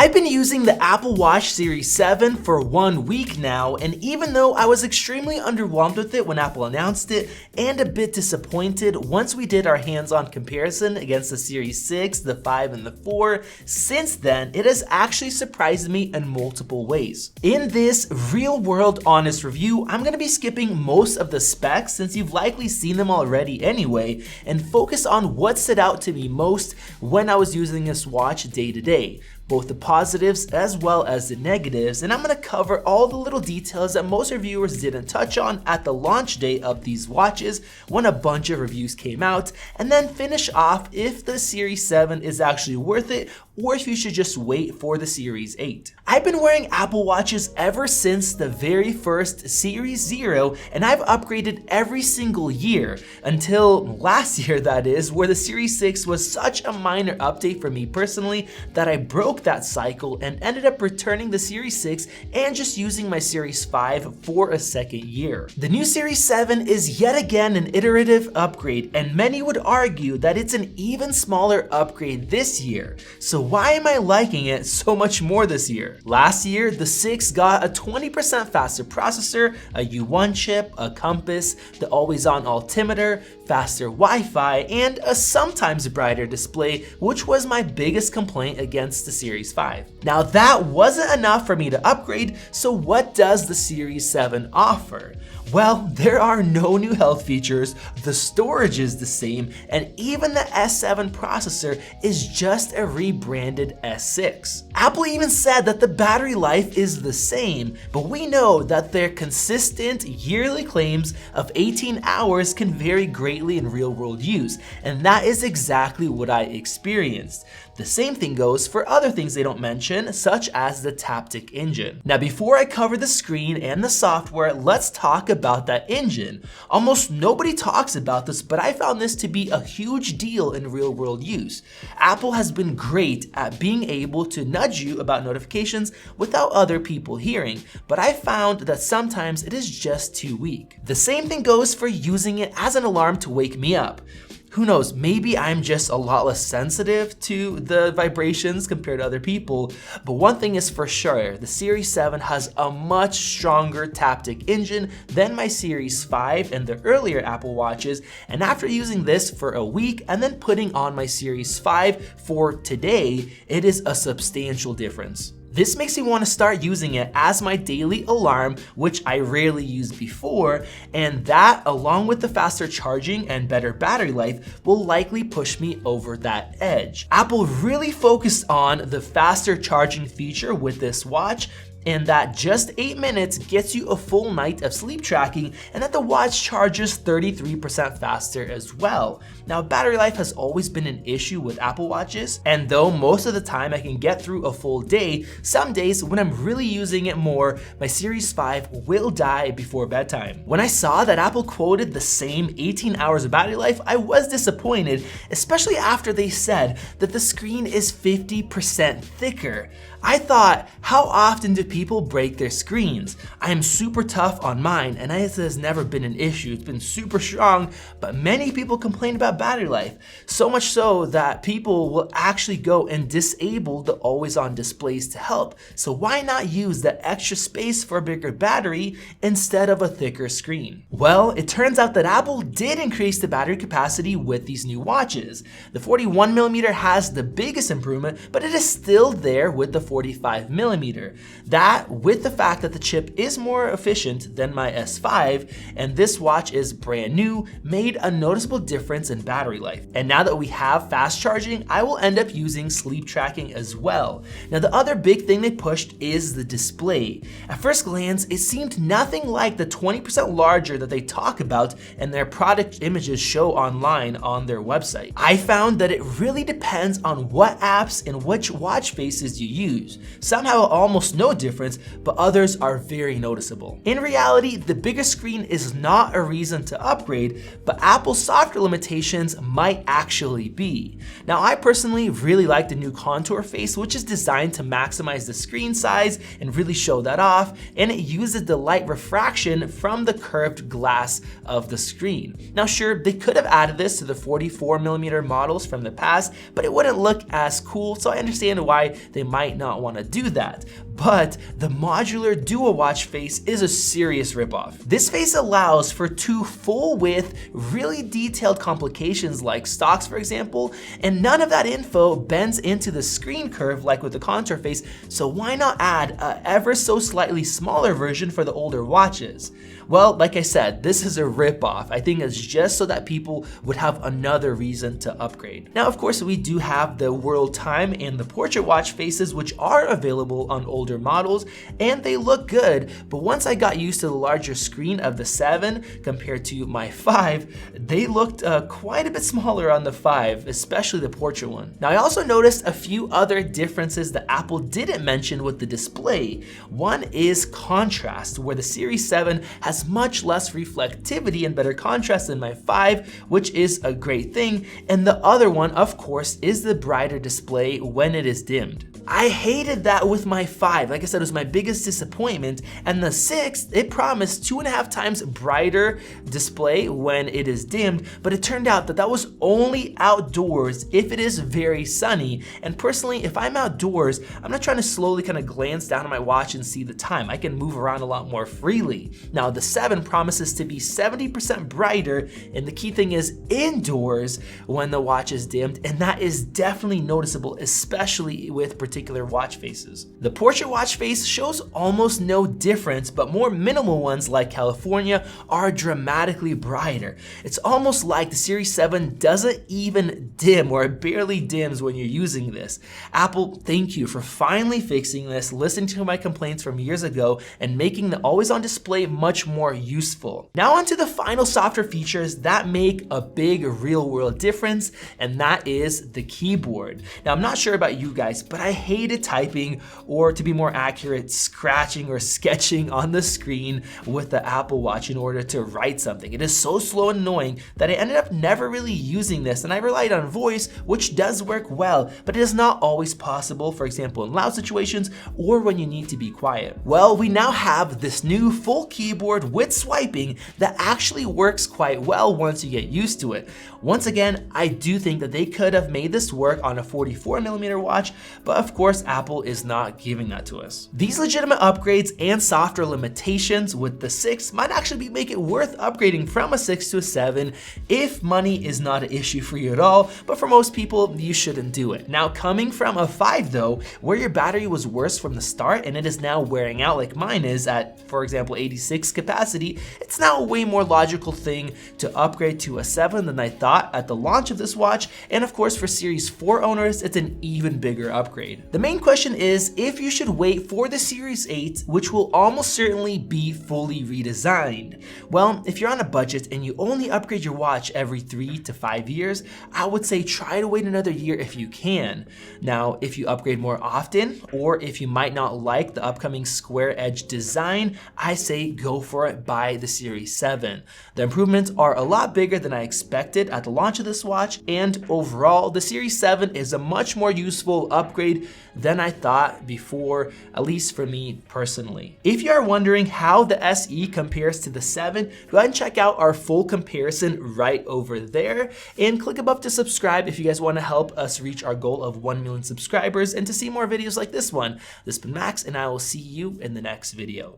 I've been using the Apple Watch Series 7 for 1 week now, and even though I was extremely underwhelmed with it when Apple announced it, and a bit disappointed once we did our hands-on comparison against the Series 6, the 5, and the 4, since then, it has actually surprised me in multiple ways. In this real-world honest review, I'm going to be skipping most of the specs since you've likely seen them already anyway, and focus on what stood out to me most when I was using this watch day to day, both the positives as well as the negatives, and I'm going to cover all the little details that most reviewers didn't touch on at the launch day of these watches when a bunch of reviews came out, and then finish off if the Series 7 is actually worth it or if you should just wait for the Series 8. I've been wearing Apple Watches ever since the very first Series 0, and I've upgraded every single year until last year, that is, where the Series 6 was such a minor update for me personally that I broke that cycle and ended up returning the Series 6 and just using my Series 5 for a second year. The new Series 7 is yet again an iterative upgrade, and many would argue that it's an even smaller upgrade this year. So why am I liking it so much more this year? Last year, the 6 got a 20% faster processor, a U1 chip, a compass, the always-on altimeter, faster Wi-Fi, and a sometimes brighter display, which was my biggest complaint against the Series 5. Now that wasn't enough for me to upgrade, so what does the Series 7 offer? Well, there are no new health features, the storage is the same, and even the S7 processor is just a rebranded S6. Apple even said that the battery life is the same, but we know that their consistent yearly claims of 18 hours can vary greatly in real-world use, and that is exactly what I experienced. The same thing goes for other things they don't mention, such as the Taptic engine. Now, before I cover the screen and the software, let's talk about that engine. Almost nobody talks about this, but I found this to be a huge deal in real-world use. Apple has been great at being able to nudge you about notifications without other people hearing, but I found that sometimes it is just too weak. The same thing goes for using it as an alarm to wake me up. Who knows, maybe I'm just a lot less sensitive to the vibrations compared to other people, but one thing is for sure, the Series 7 has a much stronger Taptic engine than my Series 5 and the earlier Apple Watches, and after using this for a week and then putting on my Series 5 for today, it is a substantial difference. This makes me want to start using it as my daily alarm, which I rarely used before, and that, along with the faster charging and better battery life, will likely push me over that edge. Apple really focused on the faster charging feature with this watch, and that just 8 minutes gets you a full night of sleep tracking, and that the watch charges 33% faster as well. Now, battery life has always been an issue with Apple Watches, and though most of the time I can get through a full day, some days when I'm really using it more, my Series 5 will die before bedtime. When I saw that Apple quoted the same 18 hours of battery life, I was disappointed, especially after they said that the screen is 50% thicker. I thought, how often do people break their screens? I am super tough on mine, and it has never been an issue. It's been super strong, but many people complain about battery life. So much so that people will actually go and disable the always-on displays to help. So why not use that extra space for a bigger battery instead of a thicker screen? Well, it turns out that Apple did increase the battery capacity with these new watches. The 41mm has the biggest improvement, but it is still there with the 45mm. That, with the fact that the chip is more efficient than my S5, and this watch is brand new, made a noticeable difference in battery life. And now that we have fast charging, I will end up using sleep tracking as well. Now, the other big thing they pushed is the display. At first glance, it seemed nothing like the 20% larger that they talk about and their product images show online on their website. I found that it really depends on what apps and which watch faces you use. Some have almost no difference difference, but others are very noticeable. In reality, the bigger screen is not a reason to upgrade, but Apple's software limitations might actually be. Now, I personally really like the new contour face, which is designed to maximize the screen size and really show that off, and it uses the light refraction from the curved glass of the screen. Now sure, they could have added this to the 44mm models from the past, but it wouldn't look as cool, so I understand why they might not want to do that. But the modular duo watch face is a serious ripoff. This face allows for 2 full width, really detailed complications like stocks, for example, and none of that info bends into the screen curve like with the contour face, so why not add a ever so slightly smaller version for the older watches? Well, like I said, this is a ripoff. I think it's just so that people would have another reason to upgrade. Now, of course, we do have the World Time and the Portrait watch faces, which are available on older models, and they look good, but once I got used to the larger screen of the 7 compared to my 5, they looked quite a bit smaller on the 5, especially the Portrait one. Now, I also noticed a few other differences that Apple didn't mention with the display. One is contrast, where the Series 7 has much less reflectivity and better contrast than my 5, which is a great thing, and the other one, of course, is the brighter display when it is dimmed. I hated that with my 5. Like I said, it was my biggest disappointment. And the 6, it promised 2.5 times brighter display when it is dimmed, but it turned out that that was only outdoors if it is very sunny. And personally, if I'm outdoors, I'm not trying to slowly kind of glance down at my watch and see the time. I can move around a lot more freely. Now, the 7 promises to be 70% brighter, and the key thing is indoors when the watch is dimmed, and that is definitely noticeable, especially with particular watch faces. The Portrait watch face shows almost no difference, but more minimal ones like California are dramatically brighter. It's almost like the Series 7 doesn't even dim, or it barely dims when you're using this. Apple, thank you for finally fixing this, listening to my complaints from years ago, and making the always-on display much more useful. Now onto the final software features that make a big real-world difference, and that is the keyboard. Now, I'm not sure about you guys, but I hated typing, or to be more accurate, scratching or sketching on the screen with the Apple Watch in order to write something. It is so slow and annoying that I ended up never really using this, and I relied on voice, which does work well, but it is not always possible, for example, in loud situations or when you need to be quiet. Well, we now have this new full keyboard with swiping that actually works quite well once you get used to it. Once again, I do think that they could have made this work on a 44mm watch, but of course, Apple is not giving that to us. These legitimate upgrades and software limitations with the 6 might actually make it worth upgrading from a 6 to a 7 if money is not an issue for you at all, but for most people, you shouldn't do it. Now, coming from a 5 though, where your battery was worse from the start and it is now wearing out like mine is at, for example, 86 capacity, it's now a way more logical thing to upgrade to a 7 than I thought at the launch of this watch, and of course for Series 4 owners, it's an even bigger upgrade. The main question is if you should wait for the Series 8, which will almost certainly be fully redesigned. Well, if you're on a budget and you only upgrade your watch every 3 to 5 years, I would say try to wait another year if you can. Now, if you upgrade more often, or if you might not like the upcoming square edge design, I say go for it, buy the Series 7. The improvements are a lot bigger than I expected at the launch of this watch, and overall, the Series 7 is a much more useful upgrade than I thought before, at least for me personally. If you are wondering how the SE compares to the 7, go ahead and check out our full comparison right over there, and click above to subscribe if you guys want to help us reach our goal of 1 million subscribers and to see more videos like this one. This has been Max, and I will see you in the next video.